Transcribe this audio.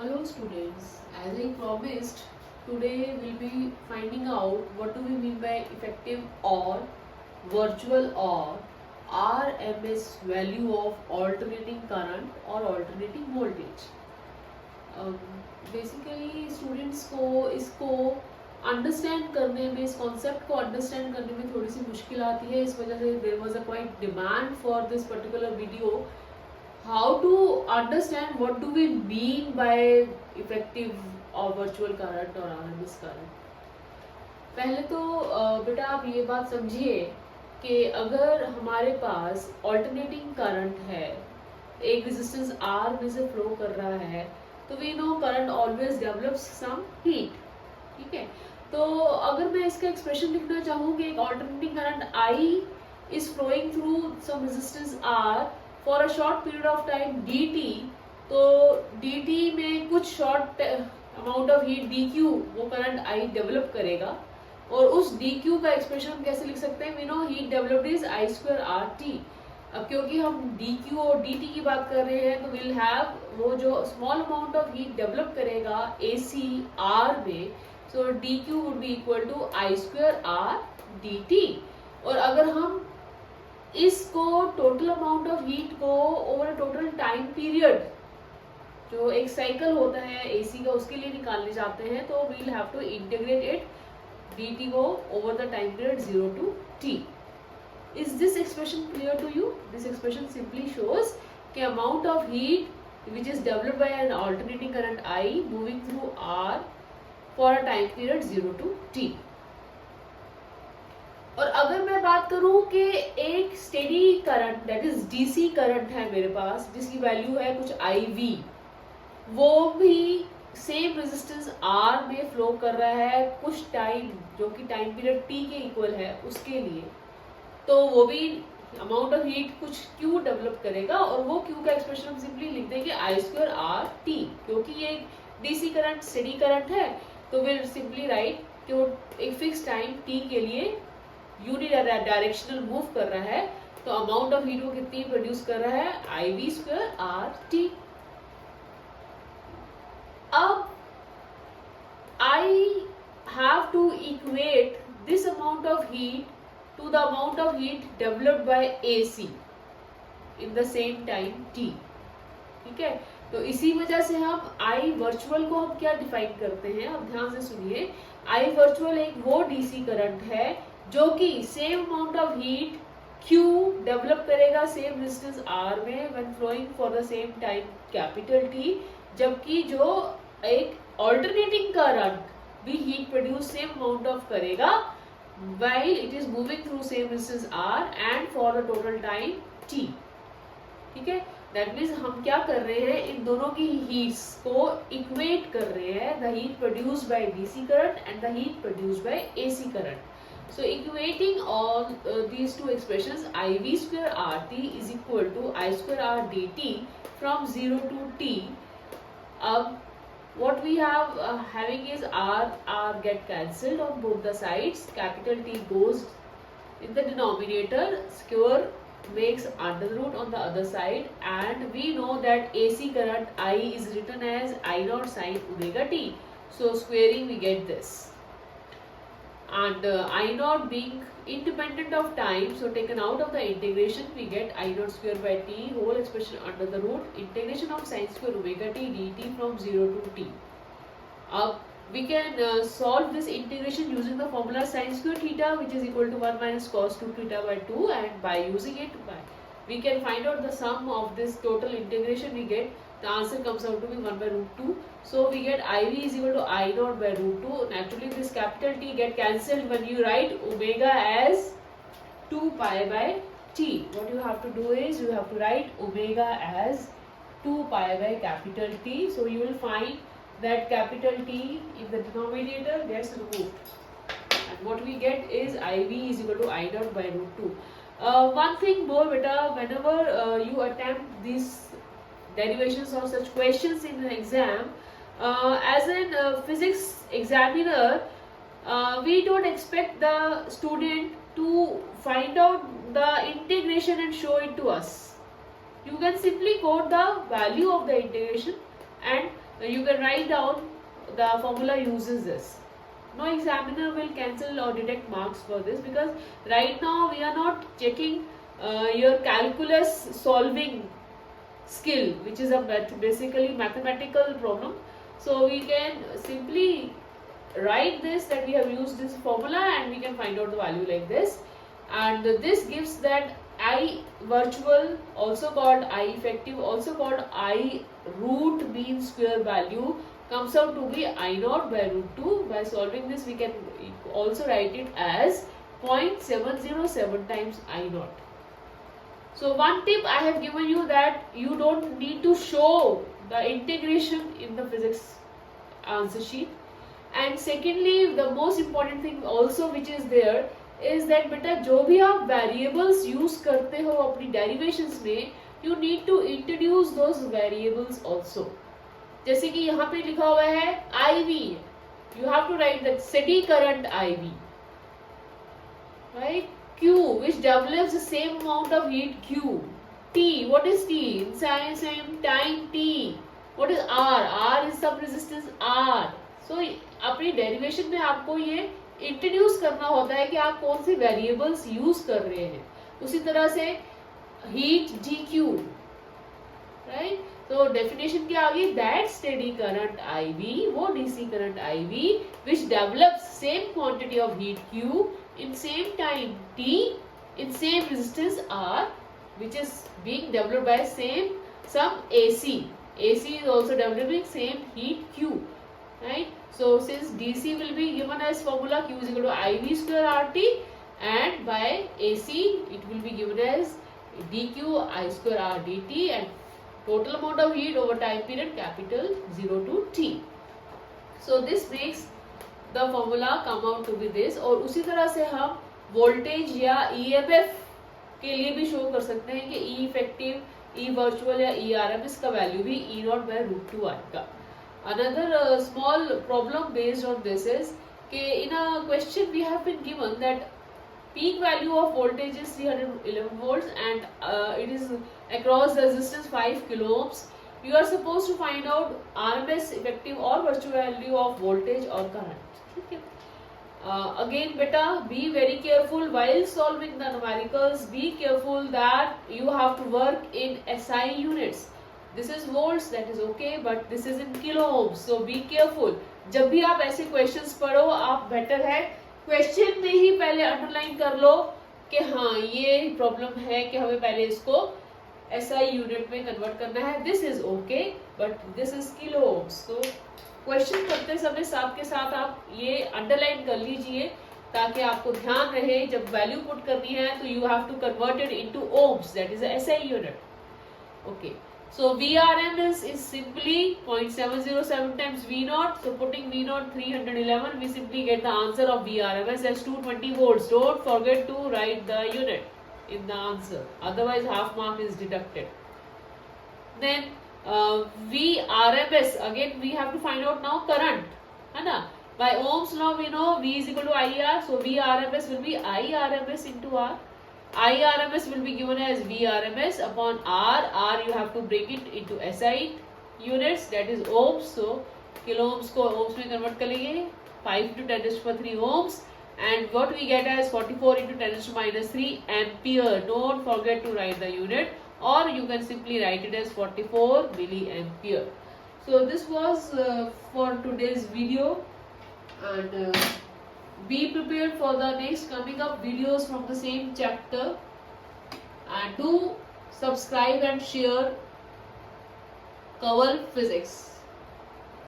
Hello students, as I promised, today we'll be finding out what do we mean by effective OR, virtual OR, RMS value of alternating current or alternating voltage. Basically students को इसको understand करने में, इस concept को understand करने में थोड़ी सी मुश्किल आती है. इस वजह से there was a quite demand for this particular video. How to understand what do we mean by effective or virtual current और RMS current. पहले तो बेटा आप ये बात समझिए कि अगर हमारे पास ऑल्टरनेटिंग करंट है, एक रेजिस्टेंस R में से फ्लो कर रहा है, तो we know current always develops some heat. ठीक है, तो अगर मैं इसका एक्सप्रेशन लिखना चाहूँ कि एक alternating current I is flowing through some resistance R for a short period of time dt, तो dt में कुछ short amount of heat dq वो करंट I डेवलप करेगा, और उस dq का एक्सप्रेशन हम कैसे लिख सकते हैं? We know heat developed is I square RT. अब क्योंकि हम dq और dt की बात कर रहे हैं, तो विल हैव वो जो small amount of heat develop करेगा AC R में, so dq would be equal to I square R dt. और अगर हम इसको टोटल अमाउंट ऑफ हीट को ओवर टोटल टाइम पीरियड, जो एक साइकिल होता है एसी का, उसके लिए निकालने जाते हैं, तो we will have to integrate it dt को over the time period 0 to t. Is this expression clear to you? This expression simply shows कि amount of heat which is developed by an alternating current I moving through R for a time period 0 to t. और अगर मैं बात करूं कि एक steady current that is DC current है मेरे पास, जिसकी वैल्यू है कुछ IV, वो भी सेम रेजिस्टेंस R में फ्लो कर रहा है कुछ टाइम, जो कि टाइम पीरियड T के इक्वल है उसके लिए, तो वो भी अमाउंट ऑफ हीट कुछ Q डेवलप करेगा, और वो Q का एक्सप्रेशन हम सिंपली लिख देंगे I स्क्वायर RT. क्योंकि ये एक डीसी करंट स्टेडी करंट है, तो विल सिंपली राइट कि वो एक फिक्स टाइम T के लिए यूनिडायरेक्शनल मूव कर रहा है, तो अमाउंट ऑफ हीट वो कितनी प्रोड्यूस कर रहा है? IV square RT. अब I have to equate this amount of heat to the amount of heat developed by AC in the same time T. ठीक है, तो इसी वजह से हम I वर्चुअल को हम क्या डिफाइन करते हैं? अब ध्यान से सुनिए. I वर्चुअल एक वो डीसी करंट है जो कि same amount of heat Q develop करेगा सेम डिस्टेंस R में when flowing for the same time capital T, जबकि जो एक ऑल्टरनेटिंग करंट भी heat produce same amount of करेगा while it is moving through same distance R and for the total time T. ठीक है, that means हम क्या कर रहे हैं? इन दोनों की हीट्स को इक्वेट कर रहे हैं, the heat produced by DC current and the heat produced by AC current. So equating all these two expressions, IV square RT is equal to I square R dt from 0 to t. What we have having is R get cancelled on both the sides. Capital T goes in the denominator. Square makes under the root on the other side, and we know that AC current I is written as I naught sin omega t. So squaring we get this. And I naught being independent of time, so taken out of the integration we get I naught square by t whole expression under the root integration of sin square omega t dt from 0 to t. We can solve this integration using the formula sin square theta, which is equal to 1 minus cos 2 theta by 2, and by using it we can find out the sum of this total integration. We get the answer comes out to be 1 by root 2. So we get IV is equal to I naught by root 2. Naturally this capital T get cancelled when you write omega as 2 pi by t. What you have to do is you have to write omega as 2 pi by capital T. So you will find that capital T in the denominator gets removed. And what we get is IV is equal to I naught by root 2. One thing more beta, whenever you attempt these derivations or such questions in an exam, as a physics examiner, we don't expect the student to find out the integration and show it to us. You can simply quote the value of the integration and you can write down the formula uses this. No examiner will cancel or deduct marks for this, because right now we are not checking your calculus solving skill, which is a basically mathematical problem. So we can simply write this, that we have used this formula, and we can find out the value like this. And this gives that I virtual, also called I effective, also called I root mean square value, comes out to be I naught by root 2. By solving this, we can also write it as 0.707 times I naught. So one tip I have given you, that you don't need to show the integration in the physics answer sheet. And secondly, the most important thing also which is there is that बेटा जो भी आप variables use करते हो अपनी derivations में, you need to introduce those variables also. जैसे कि यहाँ पे लिखा हुआ है IV, you have to write that steady current IV, right? Q, which develops the same amount of heat Q. T, what is T? Same time T. What is R? R is some resistance R. So अपनी derivation में आपको ये introduce करना होता है कि आप कौन सी वेरिएबल्स यूज कर रहे हैं. उसी तरह से हीट dq, राइट? तो डेफिनेशन क्या आ गई? दैट स्टेडी करंट IV, वो DC current IV which develops same quantity of heat Q in same time T in same resistance R, which is being developed by some AC. AC is also developing same heat Q, right? So since DC will be given as formula Q is equal to IV square RT, and by AC it will be given as dQ I square R dt, and total amount of heat over time period capital 0 to T. So this makes the formula come out to be this. और उसी तरह से हम voltage या EMF के लिए भी show कर सकते हैं कि E इफेक्टिव, E वर्चुअल या E RMS का वैल्यू भी E नॉट बाय रूट 2 आएगा. Another small problem based on this is कि in a question we have been given that peak value of voltage is 311 volts and it is across the resistance 5 kilo ohms. You are supposed to find out RMS effective or virtual value of voltage or current. Okay. Again beta, be very careful while solving the numericals. Be careful that you have to work in SI units. This is volts, that is okay, but this is in kilo ohms. So be careful. जब भी आप ऐसे questions पढ़ो, आप better है question में ही पहले underline कर लो कि हाँ ये problem है कि हमें पहले इसको SI unit में convert करना है. This is okay, but this is kilo ohms. So question करते समय साथ के साथ आप ये अंडरलाइन कर लीजिए ताकि आपको ध्यान रहे जब वैल्यू पुट करनी है तो you have to convert it into ohms, that is SI unit. Okay, so VRM is simply 0.707 times V naught. So putting V naught 311, we simply get the answer of VRMS as 220 volts. Don't forget to write the unit in the answer, otherwise half mark is deducted. Then VRMS, again we have to find out now current, है ना? By Ohm's law we know V is equal to IR, so VRMS will be IRMS into R. IRMS will be given as VRMS upon R. R you have to break it into SI units, that is ohms. So kilo ohms को ohms में convert करेंगे 5 to 10 raised to 3 ohms, and what we get as 44 into 10 raised to minus 3 ampere. Don't forget to write the unit, or you can simply write it as 44 milliampere. So this was for today's video, and be prepared for the next coming up videos from the same chapter, and do subscribe and share Cover Physics.